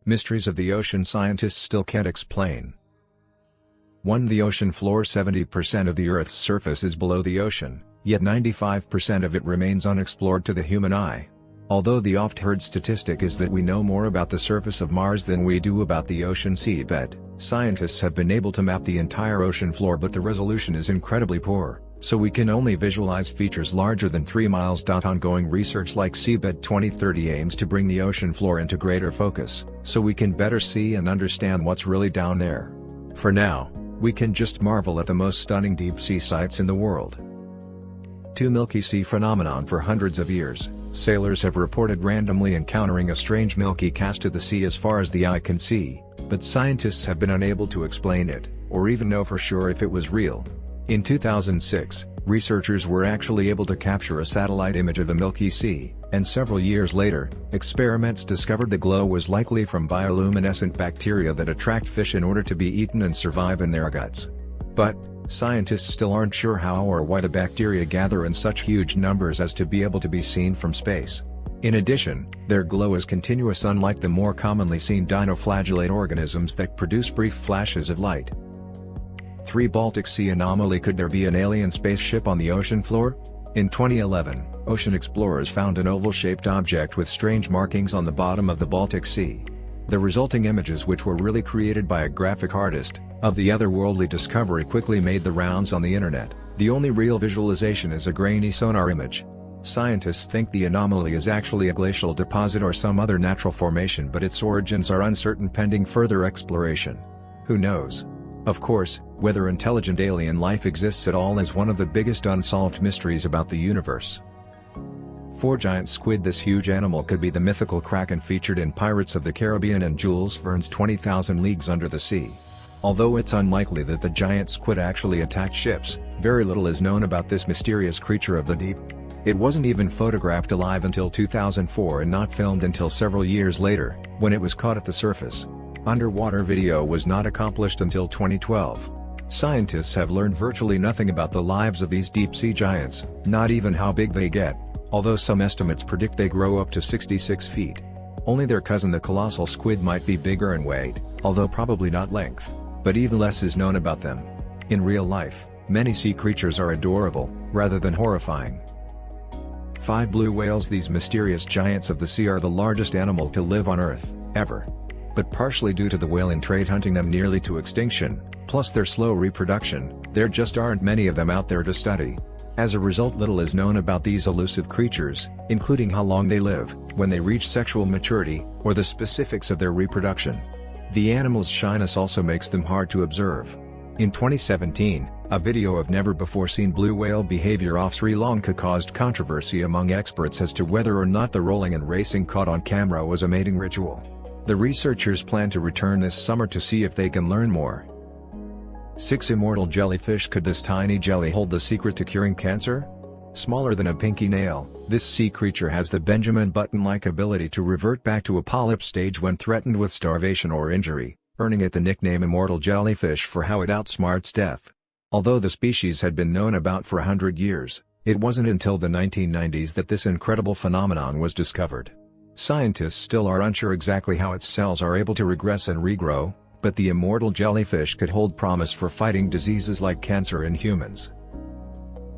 Mysteries of the ocean scientists still can't explain. 1. The ocean floor. 70% of the Earth's surface is below the ocean, yet 95% of it remains unexplored to the human eye. Although the oft-heard statistic is that we know more about the surface of Mars than we do about the ocean seabed, scientists have been able to map the entire ocean floor, but the resolution is incredibly poor, so we can only visualize features larger than 3 miles. Ongoing research like Seabed 2030 aims to bring the ocean floor into greater focus, so we can better see and understand what's really down there. For now, we can just marvel at the most stunning deep-sea sights in the world. 2. Milky Sea Phenomenon. For hundreds of years, sailors have reported randomly encountering a strange milky cast to the sea as far as the eye can see, but scientists have been unable to explain it, or even know for sure if it was real. In 2006, researchers were actually able to capture a satellite image of the Milky Sea, and several years later, experiments discovered the glow was likely from bioluminescent bacteria that attract fish in order to be eaten and survive in their guts. But, scientists still aren't sure how or why the bacteria gather in such huge numbers as to be able to be seen from space. In addition, their glow is continuous, unlike the more commonly seen dinoflagellate organisms that produce brief flashes of light. 3. Baltic Sea Anomaly. Could there be an alien spaceship on the ocean floor? In 2011, ocean explorers found an oval-shaped object with strange markings on the bottom of the Baltic Sea. The resulting images, which were really created by a graphic artist, of the otherworldly discovery quickly made the rounds on the internet. The only real visualization is a grainy sonar image. Scientists think the anomaly is actually a glacial deposit or some other natural formation, but its origins are uncertain pending further exploration. Who knows? Of course, whether intelligent alien life exists at all is one of the biggest unsolved mysteries about the universe. 4. Giant squid. This huge animal could be the mythical kraken featured in Pirates of the Caribbean and Jules Verne's 20,000 Leagues Under the Sea. Although it's unlikely that the giant squid actually attacked ships, very little is known about this mysterious creature of the deep. It wasn't even photographed alive until 2004 and not filmed until several years later, when it was caught at the surface. Underwater video was not accomplished until 2012. Scientists have learned virtually nothing about the lives of these deep-sea giants, not even how big they get, although some estimates predict they grow up to 66 feet. Only their cousin the colossal squid might be bigger in weight, although probably not length, but even less is known about them. In real life, many sea creatures are adorable, rather than horrifying. 5. Blue whales. These mysterious giants of the sea are the largest animal to live on Earth, ever. But partially due to the whaling trade hunting them nearly to extinction, plus their slow reproduction, there just aren't many of them out there to study. As a result, little is known about these elusive creatures, including how long they live, when they reach sexual maturity, or the specifics of their reproduction. The animals' shyness also makes them hard to observe. In 2017, a video of never-before-seen blue whale behavior off Sri Lanka caused controversy among experts as to whether or not the rolling and racing caught on camera was a mating ritual. The researchers plan to return this summer to see if they can learn more. 6. Immortal Jellyfish. Could this tiny jelly hold the secret to curing cancer? Smaller than a pinky nail, this sea creature has the Benjamin Button-like ability to revert back to a polyp stage when threatened with starvation or injury, earning it the nickname Immortal Jellyfish for how it outsmarts death. Although the species had been known about for 100 years, it wasn't until the 1990s that this incredible phenomenon was discovered. Scientists still are unsure exactly how its cells are able to regress and regrow, but the immortal jellyfish could hold promise for fighting diseases like cancer in humans.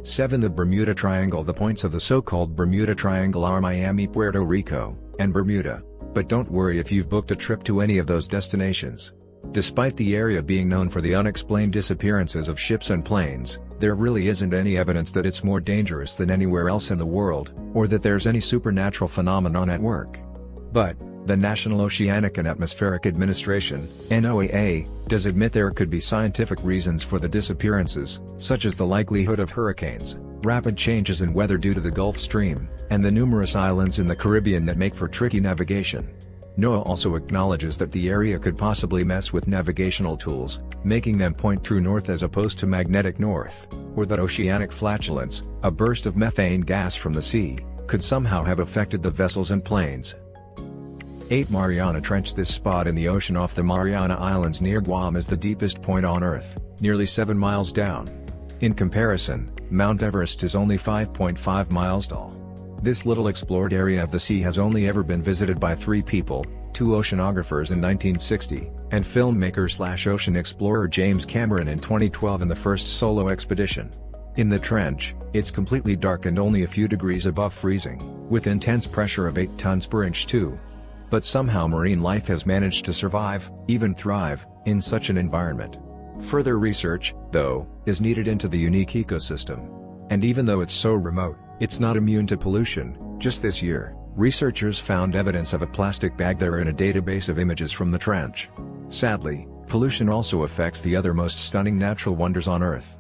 7. The Bermuda Triangle. The points of the so-called Bermuda Triangle are Miami, Puerto Rico, and Bermuda, but don't worry if you've booked a trip to any of those destinations. Despite the area being known for the unexplained disappearances of ships and planes, there really isn't any evidence that it's more dangerous than anywhere else in the world, or that there's any supernatural phenomenon at work. But, the National Oceanic and Atmospheric Administration, NOAA, does admit there could be scientific reasons for the disappearances, such as the likelihood of hurricanes, rapid changes in weather due to the Gulf Stream, and the numerous islands in the Caribbean that make for tricky navigation. NOAA also acknowledges that the area could possibly mess with navigational tools, making them point true north as opposed to magnetic north, or that oceanic flatulence, a burst of methane gas from the sea, could somehow have affected the vessels and planes. 8. Mariana Trenched. This spot in the ocean off the Mariana Islands near Guam is the deepest point on Earth, nearly 7 miles down. In comparison, Mount Everest is only 5.5 miles tall. This little explored area of the sea has only ever been visited by 3 people, two oceanographers in 1960, and filmmaker/ocean explorer James Cameron in 2012 in the first solo expedition. In the trench, it's completely dark and only a few degrees above freezing, with intense pressure of 8 tons per inch too. But somehow marine life has managed to survive, even thrive, in such an environment. Further research, though, is needed into the unique ecosystem. And even though it's so remote, it's not immune to pollution. Just this year, researchers found evidence of a plastic bag there in a database of images from the trench. Sadly, pollution also affects the other most stunning natural wonders on Earth.